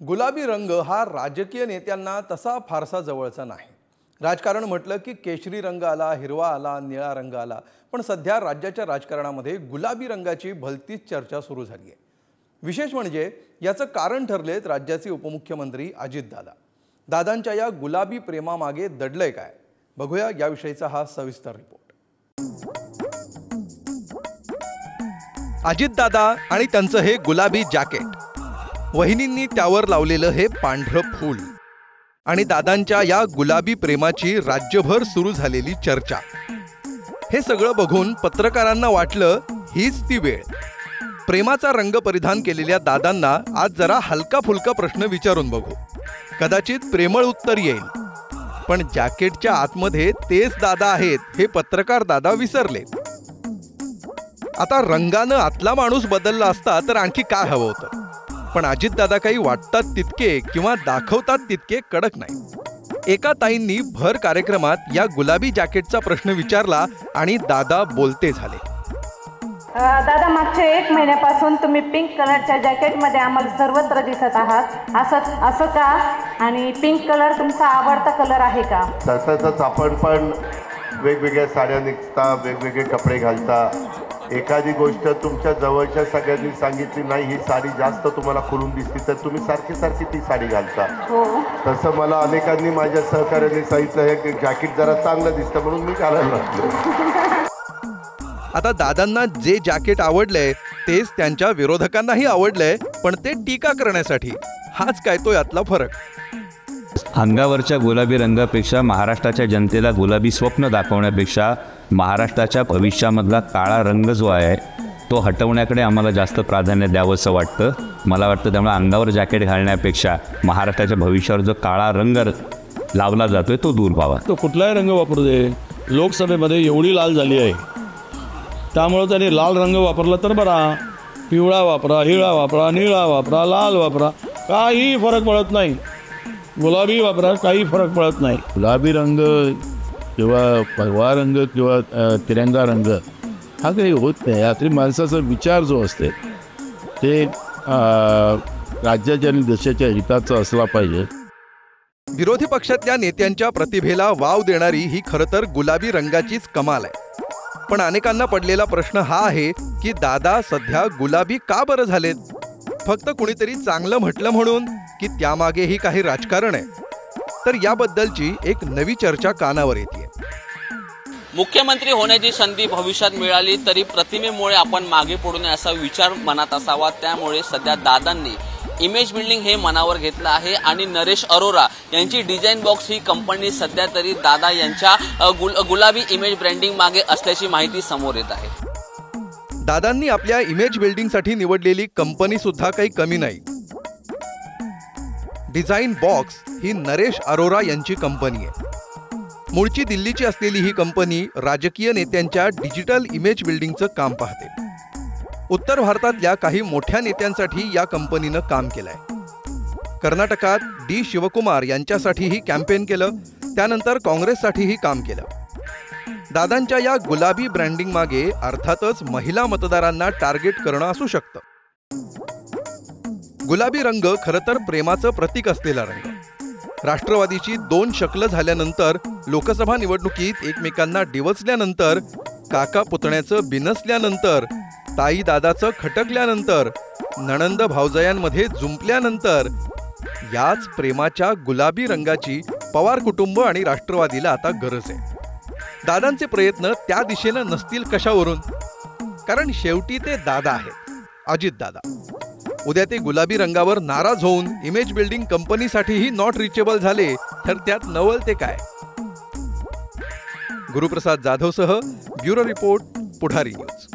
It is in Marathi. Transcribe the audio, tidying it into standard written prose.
गुलाबी रंग हा राजकीय नेत्यांना तसा फारसा जवळचा नाही। राजकारण म्हटलं की केशरी रंग आला, हिरवा आला, निळा रंग आला, पण सध्या राज्याच्या राजकारणामध्ये गुलाबी रंगाची भलतीच चर्चा सुरू झाली आहे। विशेष म्हणजे याचं कारण ठरलेत राज्याचे उपमुख्यमंत्री अजितदादा। दादांच्या या गुलाबी प्रेमामागे दडलंय काय, बघूया याविषयीचा हा सविस्तर रिपोर्ट। अजितदादा आणि त्यांचं हे गुलाबी जॅकेट, वहिनींनी त्यावर लावलेलं हे पांढरं फूल आणि दादांच्या या गुलाबी प्रेमाची राज्यभर सुरू झालेली चर्चा, हे सगळं बघून पत्रकारांना वाटलं हीच ती वेळ। प्रेमाचा रंग परिधान केलेल्या दादांना आज जरा हलका फुलका प्रश्न विचारून बघू, कदाचित प्रेमळ उत्तर येईल। पण जॅकेटच्या आतमध्ये तेच दादा आहेत हे पत्रकार दादा विसरले। आता रंगानं आतला माणूस बदलला असता तर आणखी काय हवं होतं, पण अजितदादा काही वाटतात तितके किंवा दाखवतात तितके कडक नाही। एका ताईंनी भर कार्यक्रमात या गुलाबी जॅकेटचा प्रश्न विचारला आणि दादा बोलते झाले। दादा, मागच्या 1 महिन्यापासून तुम्ही पिंक कलरच्या जॅकेटमध्ये आम्हाला सर्वत्र दिसत आहात, असं का? आणि पिंक कलर तुमचा आवडता कलर आहे का? तसंच आपण पण वेगवेगळ्या साड्या नेसता, वेगवेगळे कपडे घालता। एखादी गोष्ट तुमच्या जवळच्या सगळ्यांनी सांगितली नाही ही साडी जास्त तुम्हाला खुलून दिसते तर तुम्ही सारखी ती साडी घालता। तसं मला अनेकांनी माझ्या सहकार्याने सांगितलं हे जॅकेट जरा चांगलं दिसतं म्हणून मी घालायला लागलो। आता दादांना जे जॅकेट आवडलंय तेच त्यांच्या विरोधकांनाही आवडलंय, पण ते टीका करण्यासाठी। हाच काय तो यातला फरक। अंगावरच्या गुलाबी रंगापेक्षा महाराष्ट्राच्या जनतेला गुलाबी स्वप्न दाखवण्यापेक्षा महाराष्ट्राच्या भविष्यामधला काळा रंग जो आहे तो हटवण्याकडे आम्हाला जास्त प्राधान्य द्यावंसं वाटतं। मला वाटतं त्यामुळे अंगावर जॅकेट घालण्यापेक्षा महाराष्ट्राच्या भविष्यावर जो काळा रंग लावला जातोय तो दूर व्हावा। तो कुठलाही रंग वापरू दे, लोकसभेमध्ये एवढी लाल झाली आहे त्यामुळे त्यांनी लाल रंग वापरला तर बरा, पिवळा वापरा, हिरवा वापरा, निळा वापरा, लाल वापरा, काही फरक पडत नाही। गुलाबी वापरा, काही फरक पडत नाही। गुलाबी रंग किंवा भगवा रंग किंवा तिरंगा रंग हा काही होत नाही। यातली माणसाचा विचार जो असते ते राज्याच्या आणि देशाच्या हिताचा असला पाहिजे। विरोधी पक्षातल्या नेत्यांच्या प्रतिभेला वाव देणारी ही खरं तर गुलाबी रंगाचीच कमाल आहे। पण अनेकांना पडलेला प्रश्न हा आहे की दादा सध्या गुलाबी का बरं झालेत? फक्त कुणीतरी चांगलं म्हटलं म्हणून की त्यामागेही काही राजकारण आहे? तर याबद्दलची एक नवी चर्चा कानावर येते। मुख्यमंत्री होण्याची संधी भविष्यात मिळाली तरी प्रतिमेमुळे आपण मागे पडू नये असा विचार मनात असावा। त्यामुळे सध्या दादांनी इमेज बिल्डिंग हे मनावर घेतलं आहे आणि नरेश अरोरा यांची डिझाइन बॉक्स ही कंपनी सध्या तरी दादा यांच्या गुलाबी इमेज ब्रँडिंग मागे असल्याची माहिती समोर येत आहे। दादांनी आपल्या इमेज बिल्डिंगसाठी निवडलेली कंपनी सुद्धा काही कमी नाही। डिझाइन बॉक्स ही नरेश अरोरा यांची कंपनी आहे। मूळची दिल्लीची असलेली ही कंपनी राजकीय नेत्यांच्या डिजिटल इमेज बिल्डिंगचं काम पाहते। उत्तर भारतातल्या काही मोठ्या नेत्यांसाठी या कंपनीनं काम केलंय। कर्नाटकात डी शिवकुमार यांच्यासाठीही कॅम्पेन केलं, त्यानंतर काँग्रेससाठीही काम केलं। दादांच्या या गुलाबी ब्रँडिंग मागे अर्थातच महिला मतदारांना टार्गेट करणं असू शकतं। गुलाबी रंग खरं तर प्रेमाचं प्रतीक असलेला रंग। राष्ट्रवादीची 2 शकलं झाल्यानंतर, लोकसभा निवडणुकीत एकमेकांना डिवचल्यानंतर, काका पुतण्याचं बिनसल्यानंतर, ताई दादाचं खटकल्यानंतर, नणंद भावजयांमध्ये जुंपल्यानंतर, याच प्रेमाच्या गुलाबी रंगाची पवार कुटुंब आणि राष्ट्रवादीला आता गरज आहे। दादांचे प्रयत्न त्या दिशेनं नसतील कशावरून? कारण शेवटी ते दादा आहेत, अजितदादा। उद्या ते गुलाबी रंगावर नाराज होऊन इमेज बिल्डिंग कंपनीसाठीही नॉट रिचेबल झाले तर त्यात नवल ते काय? गुरुप्रसाद जाधवसह ब्युरो रिपोर्ट, पुढारी न्यूज।